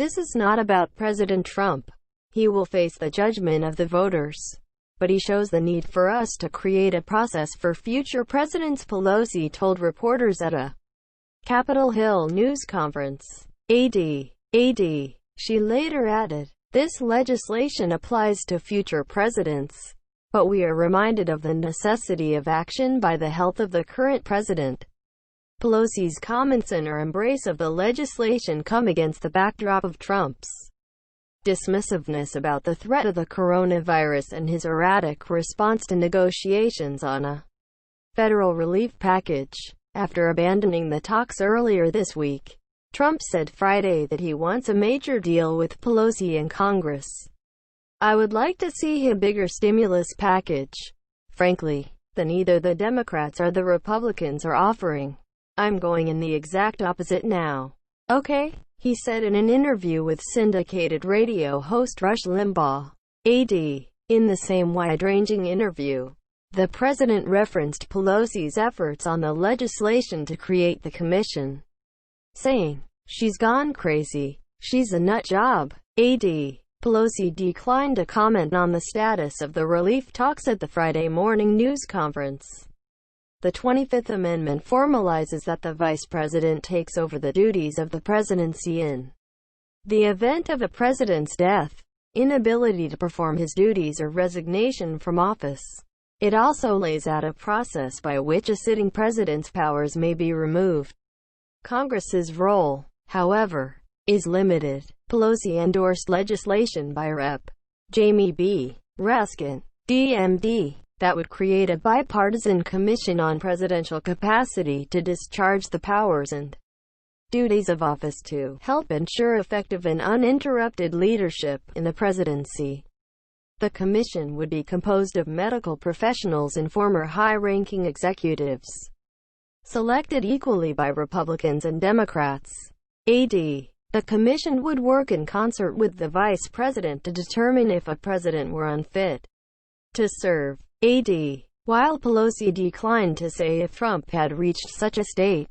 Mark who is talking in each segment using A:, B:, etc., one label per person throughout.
A: This is not about President Trump. He will face the judgment of the voters. But he shows the need for us to create a process for future presidents, Pelosi told reporters at a Capitol Hill news conference. She later added, "This legislation applies to future presidents. But we are reminded of the necessity of action by the health of the current president." Pelosi's comments and her embrace of the legislation come against the backdrop of Trump's dismissiveness about the threat of the coronavirus and his erratic response to negotiations on a federal relief package. After abandoning the talks earlier this week, Trump said Friday that he wants a major deal with Pelosi and Congress. "I would like to see a bigger stimulus package, frankly, than either the Democrats or the Republicans are offering. I'm going in the exact opposite now. Okay?" he said in an interview with syndicated radio host Rush Limbaugh. In the same wide-ranging interview, the president referenced Pelosi's efforts on the legislation to create the commission, saying, "She's gone crazy. She's a nut job." Pelosi declined to comment on the status of the relief talks at the Friday morning news conference. The 25th Amendment formalizes that the vice president takes over the duties of the presidency in the event of a president's death, inability to perform his duties, or resignation from office. It also lays out a process by which a sitting president's powers may be removed. Congress's role, however, is limited. Pelosi endorsed legislation by Rep. Jamie B. Raskin, DMD, that would create a bipartisan commission on presidential capacity to discharge the powers and duties of office to help ensure effective and uninterrupted leadership in the presidency. The commission would be composed of medical professionals and former high-ranking executives, selected equally by Republicans and Democrats. The commission would work in concert with the vice president to determine if a president were unfit to serve. While Pelosi declined to say if Trump had reached such a state,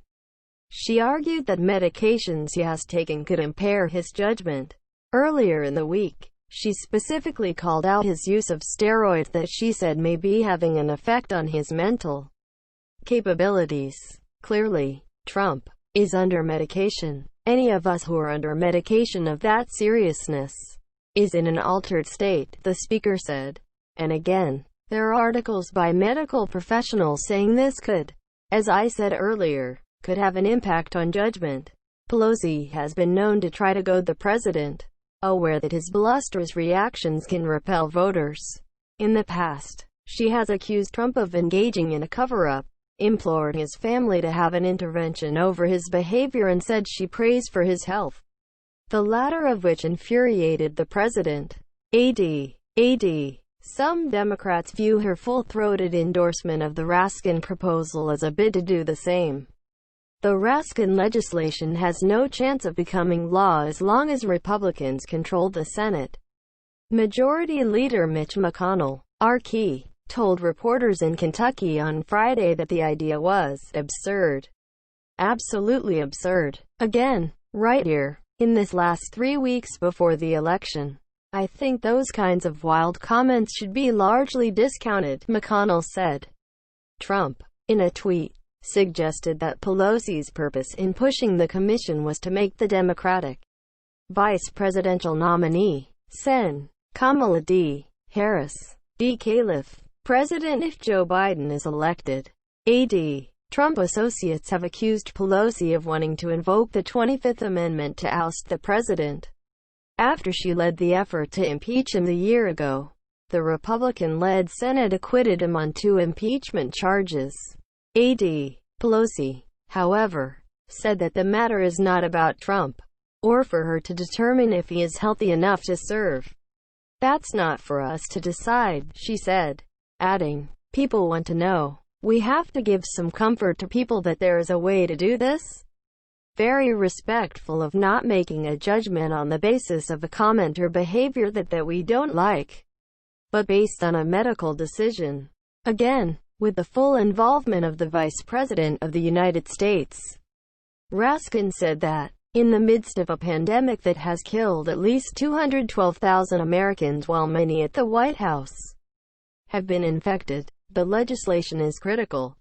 A: she argued that medications he has taken could impair his judgment. Earlier in the week, she specifically called out his use of steroids that she said may be having an effect on his mental capabilities. Clearly, Trump is under medication. Any of us who are under medication of that seriousness is in an altered state, the speaker said. And again, there are articles by medical professionals saying this could, as I said earlier, could have an impact on judgment. Pelosi has been known to try to goad the president, aware that his blusterous reactions can repel voters. In the past, she has accused Trump of engaging in a cover-up, implored his family to have an intervention over his behavior, and said she prays for his health, the latter of which infuriated the president. Some Democrats view her full-throated endorsement of the Raskin proposal as a bid to do the same. The Raskin legislation has no chance of becoming law as long as Republicans control the Senate. Majority Leader Mitch McConnell, RK, told reporters in Kentucky on Friday that the idea was absurd. Absolutely absurd. Again, right here, in this last 3 weeks before the election. I think those kinds of wild comments should be largely discounted, McConnell said. Trump, in a tweet, suggested that Pelosi's purpose in pushing the commission was to make the Democratic vice presidential nominee, Sen. Kamala D. Harris, Caliph, president if Joe Biden is elected. Trump associates have accused Pelosi of wanting to invoke the 25th Amendment to oust the president. After she led the effort to impeach him a year ago, the Republican-led Senate acquitted him on 2 impeachment charges. Pelosi, however, said that the matter is not about Trump, or for her to determine if he is healthy enough to serve. "That's not for us to decide," she said, adding, "People want to know. We have to give some comfort to people that there is a way to do this. Very respectful of not making a judgment on the basis of a comment or behavior that we don't like, but based on a medical decision. Again, with the full involvement of the Vice President of the United States." Raskin said that In the midst of a pandemic that has killed at least 212,000 Americans while many at the White House have been infected, the legislation is critical.